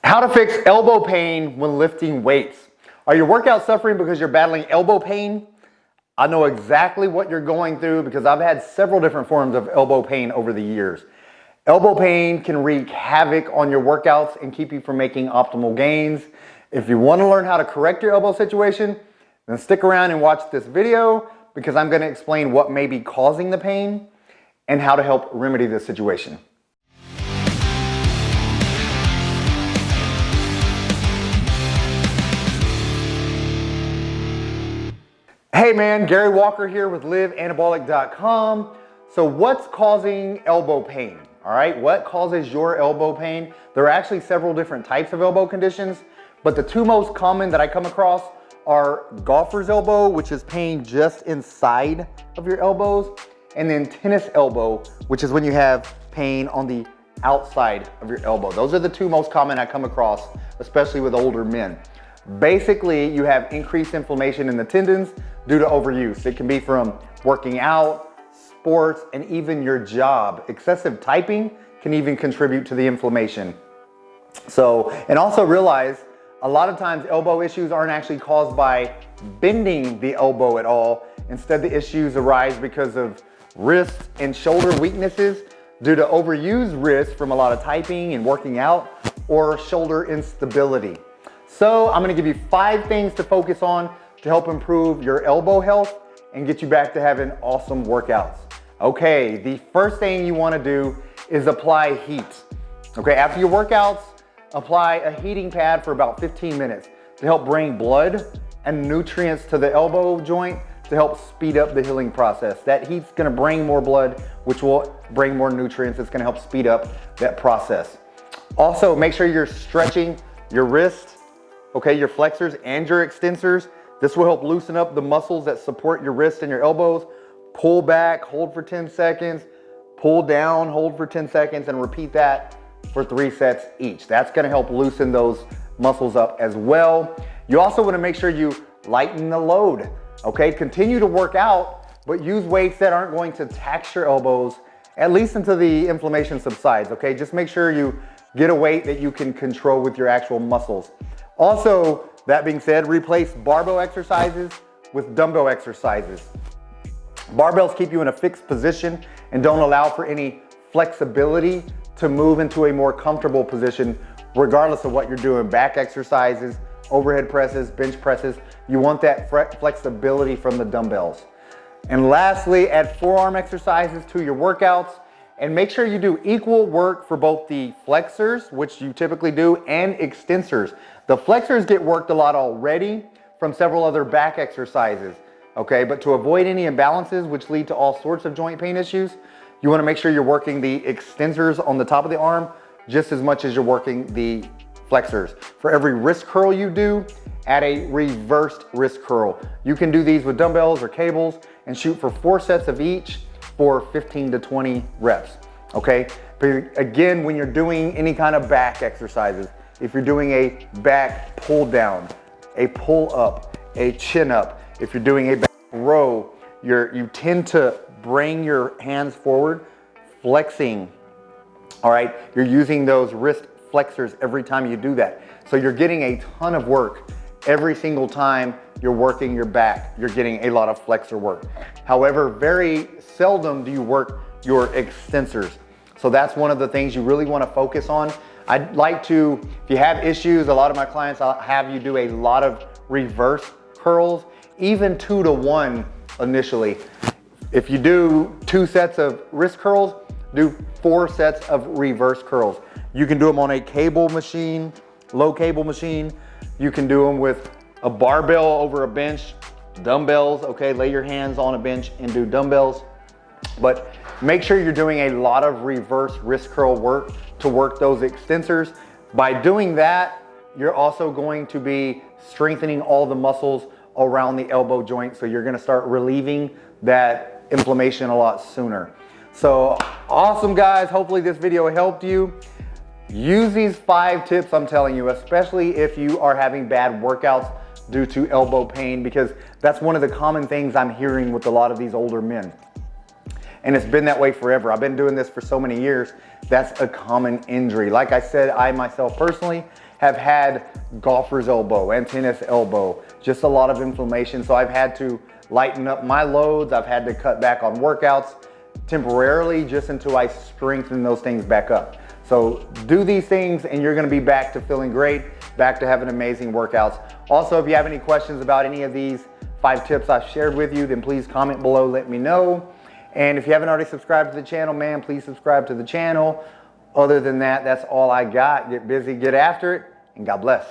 How to fix elbow pain when lifting weights. Are your workouts suffering because you're battling elbow pain? I know exactly what you're going through because I've had several different forms of elbow pain over the years. Elbow pain can wreak havoc on your workouts and keep you from making optimal gains. If you want to learn how to correct your elbow situation, then stick around and watch this video because I'm going to explain what may be causing the pain and how to help remedy this situation. Hey man, Gary Walker here with liveanabolic.com. So what's causing elbow pain? All right, what causes your elbow pain? There are actually several different types of elbow conditions, but the two most common that I come across are golfer's elbow, which is pain just inside of your elbows, and then tennis elbow, which is when you have pain on the outside of your elbow. Those are the two most common I come across, especially with older men. Basically, you have increased inflammation in the tendons due to overuse. It can be from working out, sports, and even your job. Excessive typing can even contribute to the inflammation. And also realize a lot of times elbow issues aren't actually caused by bending the elbow at all. Instead, the issues arise because of wrist and shoulder weaknesses due to overused wrists from a lot of typing and working out, or shoulder instability. So I'm gonna give you 5 things to focus on to help improve your elbow health and get you back to having awesome workouts. Okay, the first thing you wanna do is apply heat. Okay, after your workouts, apply a heating pad for about 15 minutes to help bring blood and nutrients to the elbow joint to help speed up the healing process. That heat's gonna bring more blood, which will bring more nutrients. It's gonna help speed up that process. Also, make sure you're stretching your wrist, okay, your flexors and your extensors. This will help loosen up the muscles that support your wrist and your elbows. Pull back, hold for 10 seconds, pull down, hold for 10 seconds, and repeat that for 3 sets each. That's gonna help loosen those muscles up as well. You also wanna make sure you lighten the load, okay? Continue to work out, but use weights that aren't going to tax your elbows, at least until the inflammation subsides, okay? Just make sure you get a weight that you can control with your actual muscles. Also, that being said, replace barbell exercises with dumbbell exercises. Barbells keep you in a fixed position and don't allow for any flexibility to move into a more comfortable position regardless of what you're doing. Back exercises, overhead presses, bench presses, you want that flexibility from the dumbbells. And lastly, add forearm exercises to your workouts and make sure you do equal work for both the flexors, which you typically do, and extensors. The flexors get worked a lot already from several other back exercises, okay? But to avoid any imbalances which lead to all sorts of joint pain issues, you wanna make sure you're working the extensors on the top of the arm just as much as you're working the flexors. For every wrist curl you do, add a reversed wrist curl. You can do these with dumbbells or cables and shoot for 4 sets of each for 15 to 20 reps, okay? But again, when you're doing any kind of back exercises, if you're doing a back pull down, a pull up, a chin up, if you're doing a back row, you tend to bring your hands forward, flexing, all right? You're using those wrist flexors every time you do that. So you're getting a ton of work every single time you're working your back. You're getting a lot of flexor work. However, very seldom do you work your extensors. So that's one of the things you really want to focus on. I'd like to, if you have issues, a lot of my clients, I'll have you do a lot of reverse curls, even 2 to 1 initially. If you do 2 sets of wrist curls, do 4 sets of reverse curls. You can do them on a cable machine, low cable machine. You can do them with a barbell over a bench, dumbbells, okay? Lay your hands on a bench and do dumbbells. But make sure you're doing a lot of reverse wrist curl work to work those extensors. By doing that, you're also going to be strengthening all the muscles around the elbow joint. So you're gonna start relieving that inflammation a lot sooner. So awesome guys, hopefully this video helped you. Use these 5 tips I'm telling you, especially if you are having bad workouts due to elbow pain, because that's one of the common things I'm hearing with a lot of these older men. And it's been that way forever. I've been doing this for so many years. That's a common injury. Like I said, I myself personally have had golfer's elbow and tennis elbow, just a lot of inflammation. So I've had to lighten up my loads. I've had to cut back on workouts temporarily just until I strengthen those things back up. So do these things and you're gonna be back to feeling great, back to having amazing workouts. Also, if you have any questions about any of these 5 tips I've shared with you, then please comment below, let me know. And if you haven't already subscribed to the channel, man, please subscribe to the channel. Other than that, that's all I got. Get busy, get after it, and God bless.